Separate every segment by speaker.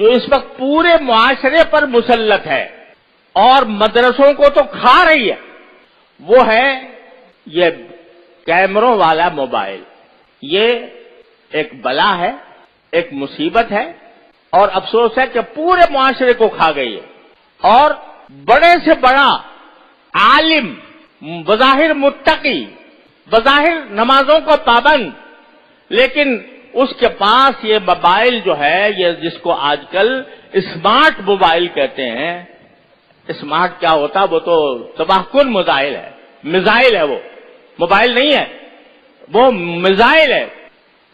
Speaker 1: جو اس وقت پورے معاشرے پر مسلط ہے اور مدرسوں کو تو کھا رہی ہے، وہ ہے یہ کیمروں والا موبائل۔ یہ ایک بلا ہے، ایک مصیبت ہے، اور افسوس ہے کہ پورے معاشرے کو کھا گئی ہے۔ اور بڑے سے بڑا عالم، بظاہر متقی، بظاہر نمازوں کو پابند، لیکن اس کے پاس یہ موبائل جو ہے، یہ جس کو آج کل اسمارٹ موبائل کہتے ہیں۔ اسمارٹ کیا ہوتا؟ وہ تو تباہ کن میزائل ہے، وہ موبائل نہیں ہے، وہ میزائل ہے۔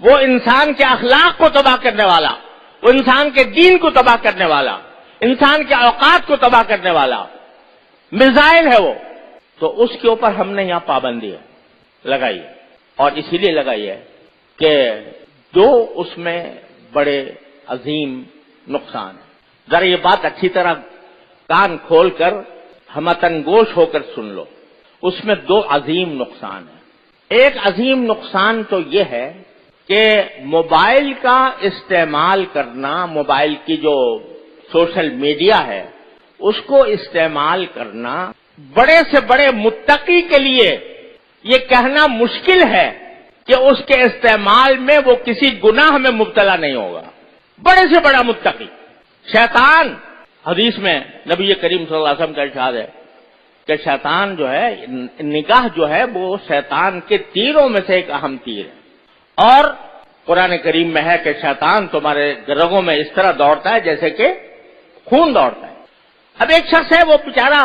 Speaker 1: وہ انسان کے اخلاق کو تباہ کرنے والا، وہ انسان کے دین کو تباہ کرنے والا، انسان کے اوقات کو تباہ کرنے والا میزائل ہے وہ۔ تو اس کے اوپر ہم نے یہاں پابندی لگائی ہے، اور اسی لیے لگائی ہے کہ جو اس میں بڑے عظیم نقصان ہیں۔ ذرا یہ بات اچھی طرح کان کھول کر ہمتن گوش ہو کر سن لو۔ اس میں دو عظیم نقصان ہیں۔ ایک عظیم نقصان تو یہ ہے کہ موبائل کا استعمال کرنا، موبائل کی جو سوشل میڈیا ہے اس کو استعمال کرنا بڑے سے بڑے متقی کے لیے یہ کہنا مشکل ہے کہ اس کے استعمال میں وہ کسی گناہ میں مبتلا نہیں ہوگا۔ بڑے سے بڑا متقی شیطان، حدیث میں نبی کریم صلی اللہ علیہ وسلم کا ارشاد ہے کہ شیطان جو ہے، نگاہ جو ہے وہ شیطان کے تیروں میں سے ایک اہم تیر ہے، اور قرآن کریم میں ہے کہ شیطان تمہارے رگوں میں اس طرح دوڑتا ہے جیسے کہ خون دوڑتا ہے۔ اب ایک شخص ہے، وہ بیچارہ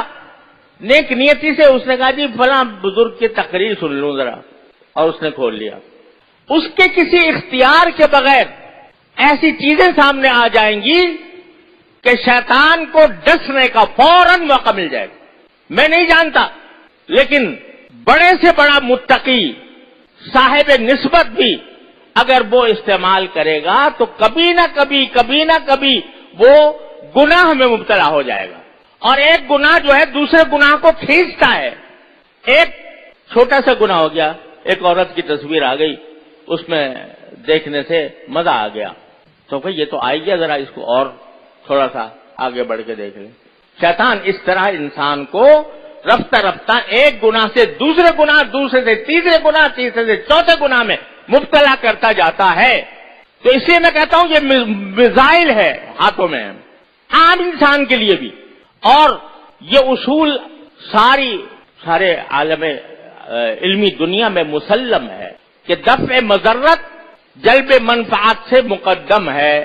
Speaker 1: نیک نیتی سے اس نے کہا جی فلاں بزرگ کی تقریر سن لوں ذرا، اور اس نے کھول لیا۔ اس کے کسی اختیار کے بغیر ایسی چیزیں سامنے آ جائیں گی کہ شیطان کو ڈسنے کا فوراً موقع مل جائے گا۔ میں نہیں جانتا، لیکن بڑے سے بڑا متقی صاحب نسبت بھی اگر وہ استعمال کرے گا تو کبھی نہ کبھی وہ گناہ میں مبتلا ہو جائے گا، اور ایک گناہ جو ہے دوسرے گناہ کو کھینچتا ہے۔ ایک چھوٹا سا گناہ ہو گیا، ایک عورت کی تصویر آ گئی، اس میں دیکھنے سے مزہ آ گیا، تو کہ یہ تو آئی گیا، ذرا اس کو اور تھوڑا سا آگے بڑھ کے دیکھ لیں۔ شیطان اس طرح انسان کو رفتہ رفتہ ایک گناہ سے دوسرے گناہ، دوسرے سے تیسرے گناہ، تیسرے سے چوتھے گناہ میں مبتلا کرتا جاتا ہے۔ تو اس لیے میں کہتا ہوں یہ میزائل ہے ہاتھوں میں، عام انسان کے لیے بھی، اور یہ اصول سارے عالم علمی دنیا میں مسلم ہے کہ دفع مضرت جلب منفعت سے مقدم ہے۔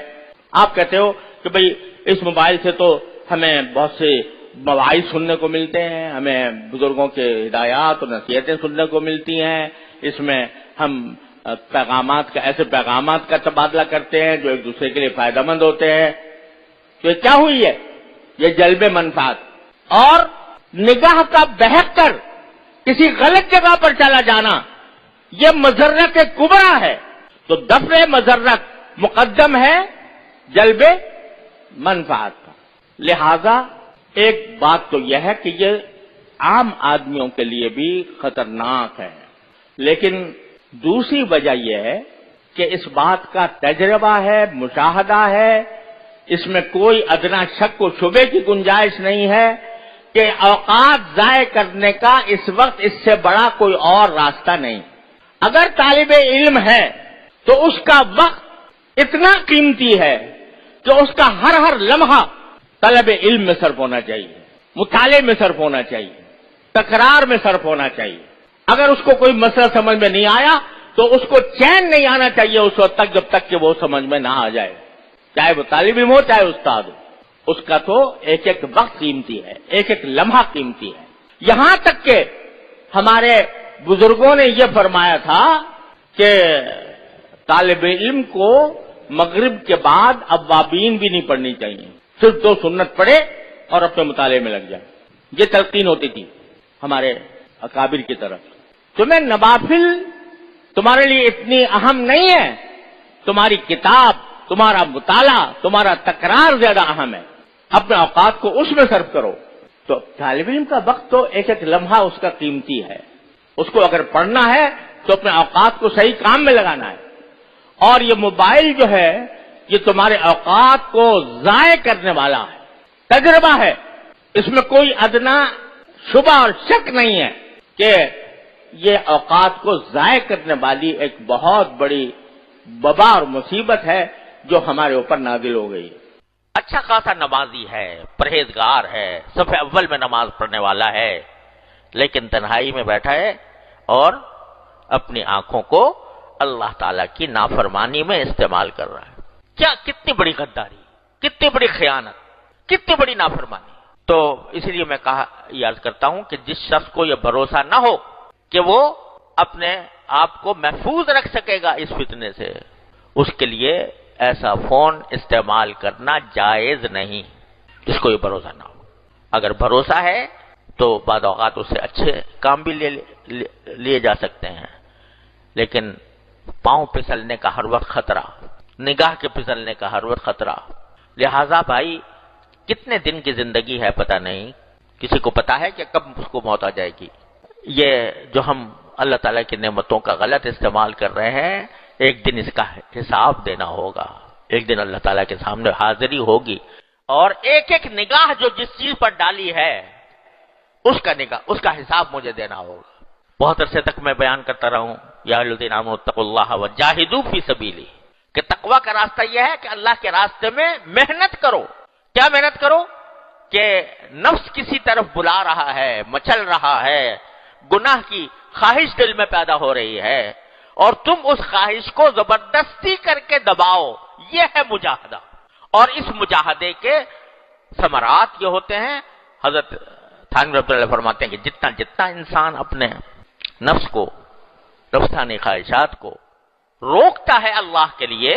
Speaker 1: آپ کہتے ہو کہ بھئی اس موبائل سے تو ہمیں بہت سے مواعظ سننے کو ملتے ہیں، ہمیں بزرگوں کے ہدایات اور نصیحتیں سننے کو ملتی ہیں، اس میں ہم ایسے پیغامات کا تبادلہ کرتے ہیں جو ایک دوسرے کے لیے فائدہ مند ہوتے ہیں۔ تو یہ کیا ہوئی ہے؟ یہ جلب منفعت اور نگاہ کا بہک کر کسی غلط جگہ پر چلا جانا، یہ مضرت کبریٰ ہے۔ تو دفع مضرت مقدم ہے جلب منفعت کا۔ لہذا ایک بات تو یہ ہے کہ یہ عام آدمیوں کے لیے بھی خطرناک ہے، لیکن دوسری وجہ یہ ہے کہ اس بات کا تجربہ ہے، مشاہدہ ہے، اس میں کوئی ادنا شک و شبے کی گنجائش نہیں ہے کہ اوقات ضائع کرنے کا اس وقت اس سے بڑا کوئی اور راستہ نہیں۔ اگر طالب علم ہے تو اس کا وقت اتنا قیمتی ہے کہ اس کا ہر لمحہ طلب علم میں صرف ہونا چاہیے، مطالعے میں صرف ہونا چاہیے، تکرار میں صرف ہونا چاہیے۔ اگر اس کو کوئی مسئلہ سمجھ میں نہیں آیا تو اس کو چین نہیں آنا چاہیے اس وقت تک جب تک کہ وہ سمجھ میں نہ آ جائے، چاہے وہ طالب علم ہو چاہے استاد ہو۔ اس کا تو ایک ایک وقت قیمتی ہے، ایک ایک لمحہ قیمتی ہے۔ یہاں تک کہ ہمارے بزرگوں نے یہ فرمایا تھا کہ طالب علم کو مغرب کے بعد اوابین بھی نہیں پڑھنی چاہیے، صرف 2 سنت پڑھے اور اپنے مطالعے میں لگ جائے۔ یہ تلقین ہوتی تھی ہمارے اکابر کی طرف۔ تمہیں نوافل تمہارے لیے اتنی اہم نہیں ہے، تمہاری کتاب، تمہارا مطالعہ، تمہارا تکرار زیادہ اہم ہے، اپنے اوقات کو اس میں صرف کرو۔ تو طالب علم کا وقت تو ایک ایک لمحہ اس کا قیمتی ہے، اس کو اگر پڑھنا ہے تو اپنے اوقات کو صحیح کام میں لگانا ہے۔ اور یہ موبائل جو ہے یہ تمہارے اوقات کو ضائع کرنے والا ہے، تجربہ ہے، اس میں کوئی ادنا شبہ اور شک نہیں ہے کہ یہ اوقات کو ضائع کرنے والی ایک بہت بڑی وبا اور مصیبت ہے جو ہمارے اوپر نازل ہو گئی ہے۔
Speaker 2: اچھا خاصا نمازی ہے، پرہیزگار ہے، صف اول میں نماز پڑھنے والا ہے، لیکن تنہائی میں بیٹھا ہے اور اپنی آنکھوں کو اللہ تعالیٰ کی نافرمانی میں استعمال کر رہا ہے۔ کیا کتنی بڑی غداری، کتنی بڑی خیانت، کتنی بڑی نافرمانی۔ تو اس لیے میں یاد کرتا ہوں کہ جس شخص کو یہ بھروسہ نہ ہو کہ وہ اپنے آپ کو محفوظ رکھ سکے گا اس فتنے سے، اس کے لیے ایسا فون استعمال کرنا جائز نہیں، جس کو یہ بھروسہ نہ ہو۔ اگر بھروسہ ہے تو بعض اوقات اس سے اچھے کام بھی لیے جا سکتے ہیں، لیکن پاؤں پھسلنے کا ہر وقت خطرہ، نگاہ کے پھسلنے کا ہر وقت خطرہ۔ لہذا بھائی کتنے دن کی زندگی ہے پتہ نہیں، کسی کو پتا ہے کہ کب اس کو موت آ جائے گی۔ یہ جو ہم اللہ تعالیٰ کی نعمتوں کا غلط استعمال کر رہے ہیں، ایک دن اس کا حساب دینا ہوگا، ایک دن اللہ تعالیٰ کے سامنے حاضری ہوگی، اور ایک ایک نگاہ جو جس چیز پر ڈالی ہے اس کا حساب مجھے دینا ہوگا۔ بہت عرصے تک میں بیان کرتا رہا ہوں، یا ایھا الذین آمنوا اتقوا اللہ وجاہدوا فی سبیلہ، کہ تقوی کا راستہ یہ ہے کہ اللہ کے راستے میں محنت کرو۔ کیا محنت کرو؟ کہ نفس کسی طرف بلا رہا ہے، مچل رہا ہے، گناہ کی خواہش دل میں پیدا ہو رہی ہے، اور تم اس خواہش کو زبردستی کر کے دباؤ، یہ ہے مجاہدہ۔ اور اس مجاہدے کے ثمرات یہ ہوتے ہیں، حضرت تھانوی رحمۃ اللہ فرماتے ہیں کہ جتنا انسان اپنے نفس کو، نفسانی خواہشات کو روکتا ہے اللہ کے لیے،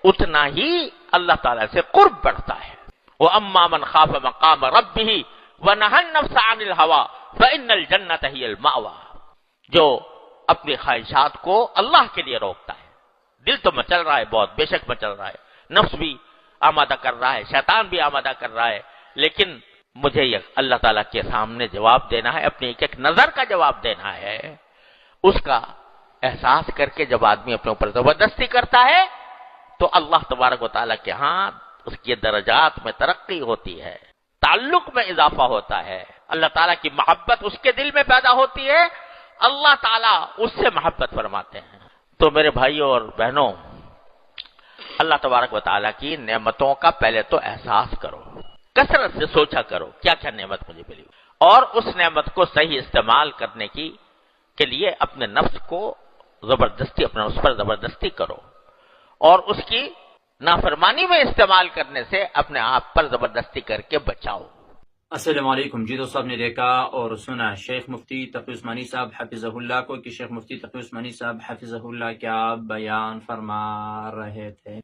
Speaker 2: اتنا ہی اللہ تعالیٰ سے قرب بڑھتا ہے۔ وَأَمَّا مَنْ خَافَ مَقَامَ رَبِّهِ وَنَهَى النَّفْسَ عَنِ الْهَوَىٰ فَإِنَّ الْجَنَّةَ هِيَ الْمَأْوَىٰ، جو اپنی خواہشات کو اللہ کے لیے روکتا ہے۔ دل تو مچل رہا ہے، بہت بے شک مچل رہا ہے، نفس بھی آمادہ کر رہا ہے، شیطان بھی آمادہ کر رہا ہے، لیکن مجھے یہ اللہ تعالیٰ کے سامنے جواب دینا ہے، اپنی ایک ایک نظر کا جواب دینا ہے۔ اس کا احساس کر کے جب آدمی اپنے اوپر زبردستی کرتا ہے تو اللہ تبارک و تعالیٰ کے ہاں اس کی درجات میں ترقی ہوتی ہے، تعلق میں اضافہ ہوتا ہے، اللہ تعالیٰ کی محبت اس کے دل میں پیدا ہوتی ہے، اللہ تعالیٰ اس سے محبت فرماتے ہیں۔ تو میرے بھائیوں اور بہنوں، اللہ تبارک و تعالیٰ کی نعمتوں کا پہلے تو احساس کرو، کثرت سے سوچا کرو کیا کیا نعمت مجھے ملی، اور اس نعمت کو صحیح استعمال کرنے کے لیے اپنے نفس کو اپنے اس پر زبردستی کرو، اور اس کی نافرمانی میں استعمال کرنے سے اپنے آپ پر زبردستی کر کے بچاؤ۔
Speaker 3: السلام علیکم۔ جی دوستو، آپ نے دیکھا اور سنا شیخ مفتی تقی عثمانی صاحب حفظہ اللہ کو کہ شیخ مفتی تقی عثمانی صاحب حفظہ اللہ کیا بیان فرما رہے تھے۔